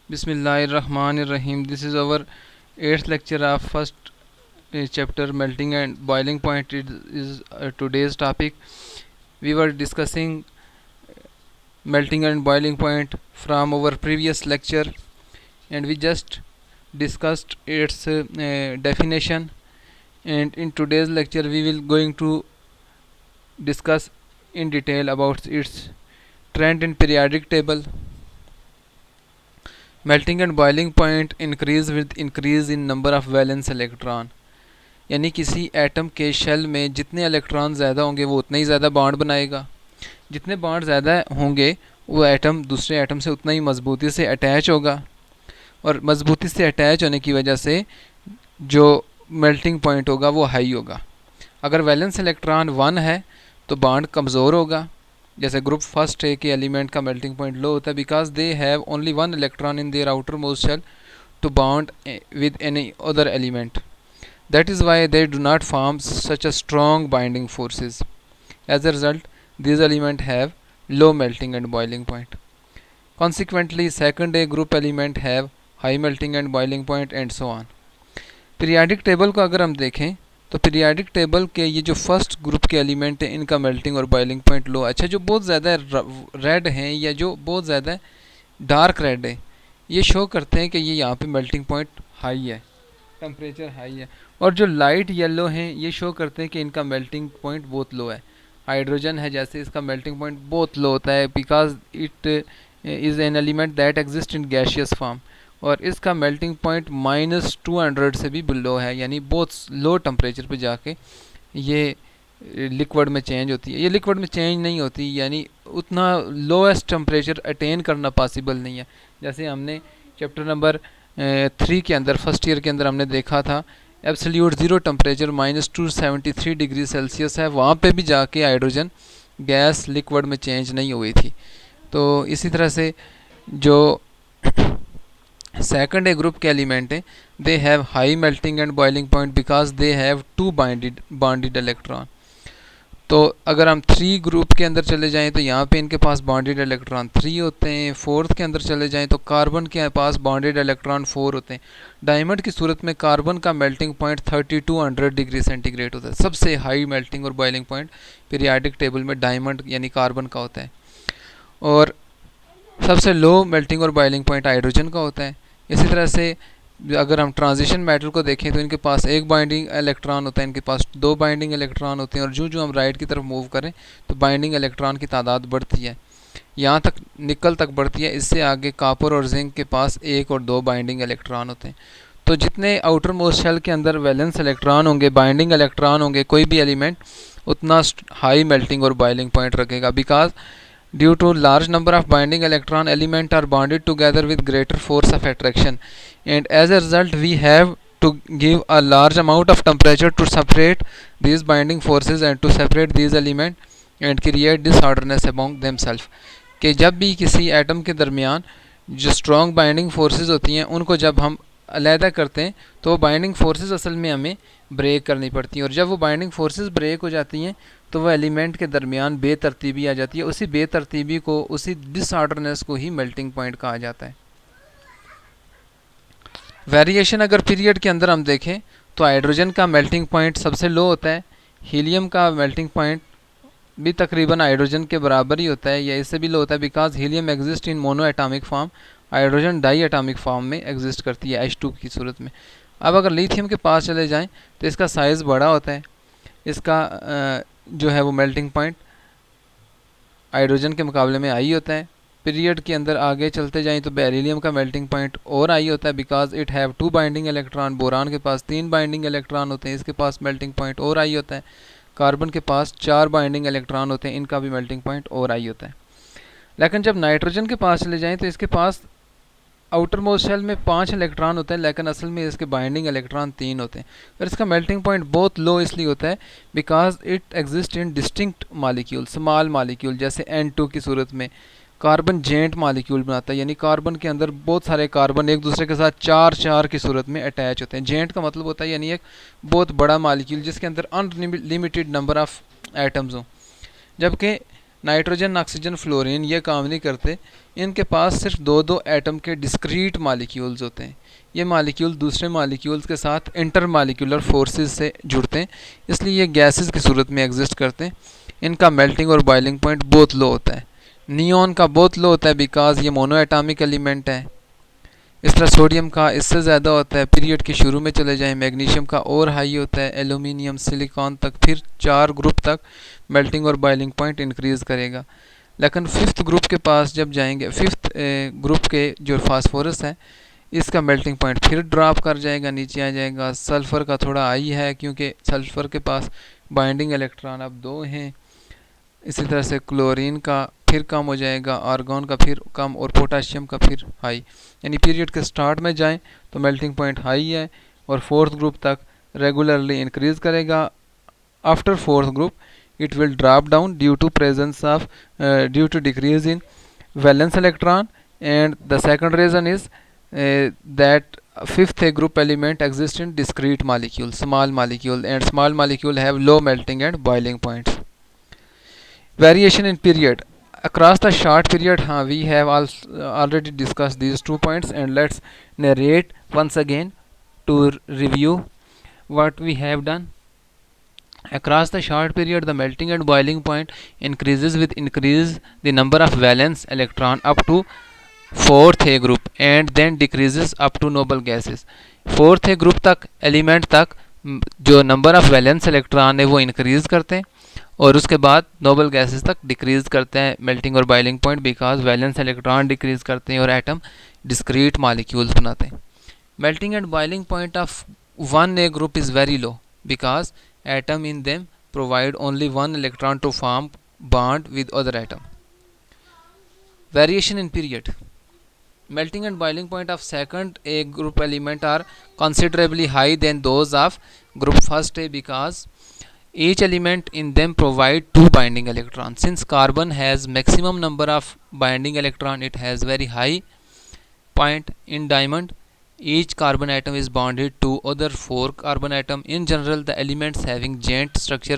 Bismillahirrahmanirrahim. This is our 8th lecture of first chapter, melting and boiling point. It is today's topic. We were discussing melting and boiling point from our previous lecture, and we just discussed its definition. And in today's lecture, we will going to discuss in detail about its trend in periodic table. Melting and boiling point increase with increase in number of valence electron, यानी किसी atom के shell में जितने electron ज़्यादा होंगे वो उतना ही ज़्यादा बॉन्ड बनाएगा। जितने बॉन्ड ज़्यादा होंगे वो एटम दूसरे एटम से उतना ही मजबूती से अटैच होगा, और मजबूती से अटैच होने की वजह से जो मेल्टिंग पॉइंट होगा वो हाई होगा। अगर वैलेंस इलेक्ट्रॉन 1 है तो बॉन्ड कमज़ोर होगा। जैसे ग्रुप फर्स्ट ए के एलिमेंट का मेल्टिंग पॉइंट लो होता है because they have only 1 electron in their outermost shell to bond with any other element. That is why they do not form such a strong binding forces. As a result these element have low melting and boiling point. Consequently, second A group element have high melting and boiling point and so on. Periodic table को अगर हम देखें तो periodic table के ये जो first group के element हैं इनका मेल्टिंग और बॉइलिंग पॉइंट लो। अच्छा, जो बहुत ज़्यादा रेड हैं या जो बहुत ज़्यादा डार्क रेड है ये शो करते हैं कि ये यहाँ पे मेल्टिंग पॉइंट हाई है, टेम्परेचर हाई है। और जो लाइट येलो हैं ये शो करते हैं कि इनका मेल्टिंग पॉइंट बहुत लो है। हाइड्रोजन है जैसे, इसका मेल्टिंग पॉइंट बहुत लो होता है because it is an element that exist in gaseous form, और इसका मेल्टिंग पॉइंट -200 से भी बिलो है, यानी बहुत लो टेम्परेचर पे जाके ये लिक्विड में चेंज होती है। ये लिक्विड में चेंज नहीं होती, यानी उतना लोएस्ट टेम्परेचर अटेन करना पॉसिबल नहीं है। जैसे हमने चैप्टर नंबर 3 के अंदर फर्स्ट ईयर के अंदर हमने देखा था absolute zero temperature -273 degree Celsius है, वहाँ पे भी जाके हाइड्रोजन गैस लिक्विड में चेंज नहीं हुई थी। तो इसी तरह से जो सेकंड ए ग्रुप के एलिमेंट हैं they have high melting and boiling point because they have 2 bonded electron. तो अगर हम 3 ग्रुप के अंदर चले जाएं तो यहाँ पे इनके पास बॉन्डेड इलेक्ट्रॉन 3 होते हैं। फोर्थ के अंदर चले जाएं तो कार्बन के पास बॉन्डेड इलेक्ट्रॉन 4 होते हैं। डायमंड की सूरत में कार्बन का मेल्टिंग पॉइंट 3200 डिग्री सेंटीग्रेड होता है। सबसे हाई मेल्टिंग और बॉइलिंग पॉइंट पीरियाडिक टेबल में डायमंड यानी कार्बन का होता है, और सबसे लो मेल्टिंग और बॉइलिंग पॉइंट हाइड्रोजन का होता है। इसी तरह से अगर हम ट्रांजिशन मेटल को देखें तो इनके पास एक बाइंडिंग इलेक्ट्रॉन होता है, इनके पास 2 बाइंडिंग इलेक्ट्रॉन होते हैं, और जो हम राइट की तरफ मूव करें तो बाइंडिंग इलेक्ट्रॉन की तादाद बढ़ती है, यहाँ तक निकल तक बढ़ती है। इससे आगे कॉपर और जिंक के पास 1 और 2 बाइंडिंग इलेक्ट्रॉन होते हैं। तो जितने आउटर मोस्ट शेल के अंदर वैलेंस इलेक्ट्रॉन होंगे, बाइंडिंग इलेक्ट्रॉन होंगे कोई भी एलिमेंट, उतना हाई मेल्टिंग और बॉइलिंग पॉइंट रखेगा because due to large number of binding electron element are bonded together with greater force of attraction, and as a result we have to give a large amount of temperature to separate these binding forces and to separate these element and create disorderness among themselves। कि जब भी किसी atom के दरमियान जो strong binding forces होती हैं उनको जब हम अलहदा करते हैं तो वो बाइंडिंग फोर्सेस असल में हमें ब्रेक करनी पड़ती हैं, और जब वो बाइंडिंग फोर्सेस ब्रेक हो जाती हैं तो वह एलिमेंट के दरमियान बेतरतीबी आ जाती है। उसी बेतरतीबी को, उसी डिसऑर्डरनेस को ही मेल्टिंग पॉइंट कहा जाता है। वेरिएशन अगर पीरियड के अंदर हम देखें तो हाइड्रोजन का मेल्टिंग पॉइंट सबसे लो होता है, हीलियम का मेल्टिंग पॉइंट भी तकरीबन हाइड्रोजन के बराबर ही होता है या इससे भी लो होता है because helium exist in monoatomic form, hydrogen diatomic form में एग्जिस्ट करती है H2 की सूरत में। अब अगर लिथियम के पास चले जाएं तो इसका साइज़ बड़ा होता है, इसका जो है वो मेल्टिंग पॉइंट हाइड्रोजन के मुकाबले में हाई होता है। पीरियड के अंदर आगे चलते जाएं तो बेरिलियम का मेल्टिंग पॉइंट और हाई होता है because it have 2 binding electron. Boron के पास 3 बाइंडिंग इलेक्ट्रॉन होते हैं, इसके पास मेल्टिंग पॉइंट और हाई होता है। कार्बन के पास 4 बाइंडिंग इलेक्ट्रॉन होते हैं, इनका भी मेल्टिंग पॉइंट और हाई होता है। लेकिन जब नाइट्रोजन के पास चले जाएँ तो इसके पास आउटर मोस्ट शेल में 5 इलेक्ट्रॉन होते हैं, लेकिन असल में इसके बाइंडिंग इलेक्ट्रॉन 3 होते हैं, और इसका मेल्टिंग पॉइंट बहुत लो इसलिए होता है because it exist in distinct molecule, small molecule. जैसे N2 की सूरत में कार्बन जेंट मालिक्यूल बनाता है, यानी कार्बन के अंदर बहुत सारे कार्बन एक दूसरे के साथ 4 की सूरत में अटैच होते हैं। जेंट का मतलब होता है यानी एक बहुत बड़ा मालिक्यूल जिसके अंदर अनलिमिटेड नंबर ऑफ एटम्स हों, जबकि नाइट्रोजन, ऑक्सीजन, फ्लोरीन ये काम नहीं करते। इनके पास सिर्फ दो दो एटम के डिस्क्रीट मालिक्यूल्स होते हैं। ये मालिक्यूल दूसरे मालिक्यूल्स के साथ इंटर मालिक्यूलर फोर्सेस से जुड़ते हैं, इसलिए ये गैसेस की सूरत में एग्जिस्ट करते हैं। इनका मेल्टिंग और बॉइलिंग पॉइंट बहुत लो होता है। नियॉन का बहुत लो होता है बिकॉज ये मोनो एटॉमिक एलिमेंट है। इस तरह सोडियम का इससे ज़्यादा होता है। पीरियड के शुरू में चले जाएं, मैग्नीशियम का और हाई होता है, एल्यूमिनियम, सिलिकॉन तक, फिर 4 ग्रुप तक मेल्टिंग और बॉइलिंग पॉइंट इंक्रीज़ करेगा। लेकिन फिफ्थ ग्रुप के पास जब जाएंगे, फिफ्थ ग्रुप के जो फास्फोरस है, इसका मेल्टिंग पॉइंट फिर ड्रॉप कर जाएगा, नीचे आ जाएगा। सल्फ़र का थोड़ा हाई है क्योंकि सल्फ़र के पास बाइंडिंग इलेक्ट्रॉन अब 2 हैं। इसी तरह से क्लोरीन का फिर कम हो जाएगा, आर्गॉन का फिर कम और पोटाशियम का फिर हाई। यानी पीरियड के स्टार्ट में जाएं तो मेल्टिंग पॉइंट हाई है और फोर्थ ग्रुप तक रेगुलरली इंक्रीज़ करेगा। After fourth group it will drop down due to presence of due to decrease in valence electron, and the second reason is that fifth A group element exists in discrete molecule, small molecule, and small molecule have low melting and boiling points. Variation in period across the short period, we have already discussed these 2 points, and let's narrate once again to review what we have done. Across the short period, the melting and boiling point increases with increase the number of valence electron up to fourth A group and then decreases up to noble gases. Fourth A group तक element तक जो number of valence electron है वो increase करते हैं और उसके बाद नोबल गैसेस तक डिक्रीज करते हैं मेल्टिंग और boiling point, because valence electron decrease करते हैं और एटम डिस्क्रीट मॉलिक्यूल्स बनाते हैं. Melting and boiling point of one A group is very low because atom in them provide only one electron to form bond with other atom. Variation in period. Melting and boiling point of second A group element are considerably high than those of group first A because each element in them provide two binding electrons. Since carbon has maximum number of binding electron, it has very high point. In diamond, each carbon atom is bonded to other 4 carbon atom. In general, the elements having joint structure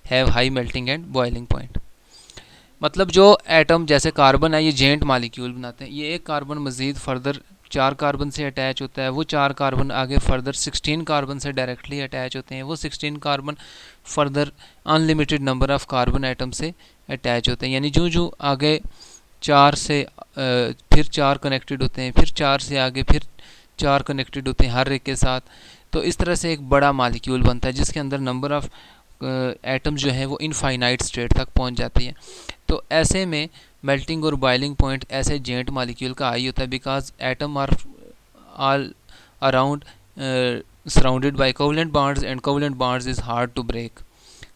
have high melting and boiling point. मतलब जो atom जैसे carbon है ये gent molecule बनाते हैं. ये एक carbon मज़ीद फर्दर 4 कार्बन से अटैच होता है, वो 4 कार्बन आगे फर्दर 16 कार्बन से डायरेक्टली अटैच होते हैं, वो 16 carbon further unlimited number of carbon atom से अटैच होते हैं. यानी जो जो आगे 4 से फिर 4 कनेक्टेड होते हैं, फिर 4 से आगे फिर 4 कनेक्टेड होते हैं हर एक के साथ. तो इस तरह से एक बड़ा मालिक्यूल बनता है जिसके अंदर नंबर ऑफ़ एटम्स जो है वो इनफाइनाइट स्टेट तक पहुंच जाती है. तो ऐसे में मेल्टिंग और बॉइलिंग पॉइंट ऐसे जेंट मालिक्यूल का हाई होता है because atom are all around surrounded by covalent bonds and covalent bonds is hard to break.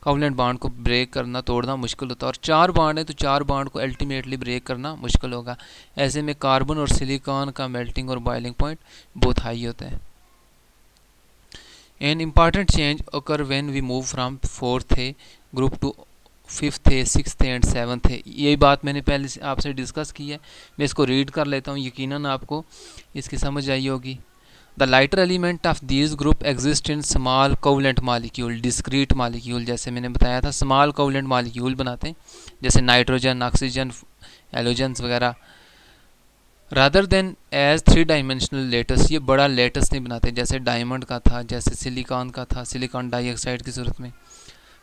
Covalent bond को ब्रेक करना, तोड़ना मुश्किल होता है और 4 बॉन्ड है तो 4 बॉन्ड को अल्टीमेटली ब्रेक करना मुश्किल होगा. ऐसे में कार्बन और सिलिकॉन का मेल्टिंग और बॉइलिंग पॉइंट बहुत हाई होता है. An important change occur when we move from fourth A group to fifth A, sixth A and seventh A. यही बात मैंने पहले से आपसे डिस्कस की है. मैं इसको रीड कर लेता हूँ, यकीनन आपको इसकी समझ आई होगी. The lighter element of these group exist in small covalent molecule, discrete molecule. जैसे मैंने बताया था स्मॉल कोवलेंट मालिक्यूल बनाते हैं जैसे नाइट्रोजन, ऑक्सीजन, हेलोजन्स वगैरह. Rather than as 3 dimensional lattice, ये बड़ा लेटस नहीं बनाते जैसे डायमंड का था, जैसे सिलिकॉन का था, सिलिकॉन डाइऑक्साइड की सूरत में.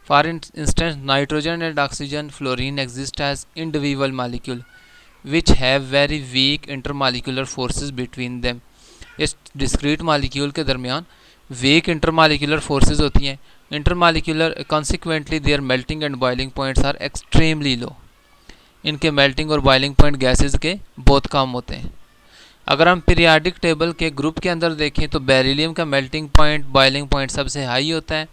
For instance nitrogen and oxygen, fluorine exist as individual molecule which have very weak intermolecular forces between them. इस डिस्क्रीट मालिक्यूल के दरमियान वीक इंटरमालिक्यूलर फोर्सेस होती हैं. Intermolecular consequently their melting and boiling points are extremely low. इनके melting और boiling point gases के बहुत कम होते हैं. अगर हम पीरियाडिक टेबल के ग्रुप के अंदर देखें तो बेरिलियम का मेल्टिंग पॉइंट, बॉइलिंग पॉइंट सबसे हाई होता है.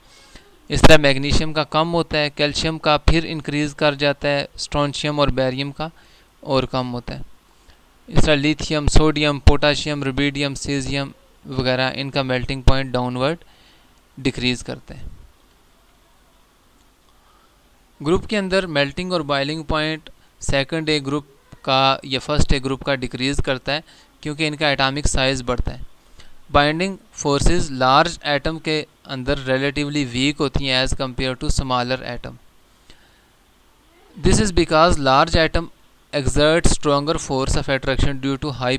इस तरह मैग्नीशियम का कम होता है, कैल्शियम का फिर इंक्रीज़ कर जाता है, स्ट्रोंशियम और बैरियम का और कम होता है. इस तरह lithium, sodium, potassium, rubidium, caesium वगैरह इनका मेल्टिंग पॉइंट डाउनवर्ड डिक्रीज़ करते हैं. ग्रुप के अंदर मेल्टिंग और बॉइलिंग पॉइंट सेकंड ए ग्रुप का या फर्स्ट ए ग्रुप का डिक्रीज़ करता है क्योंकि इनका एटॉमिक साइज़ बढ़ता है. बाइंडिंग फोर्सेस लार्ज एटम के अंदर रिलेटिवली वीक होती हैं as compare to smaller atom. This is because large atom exert stronger force of attraction due to high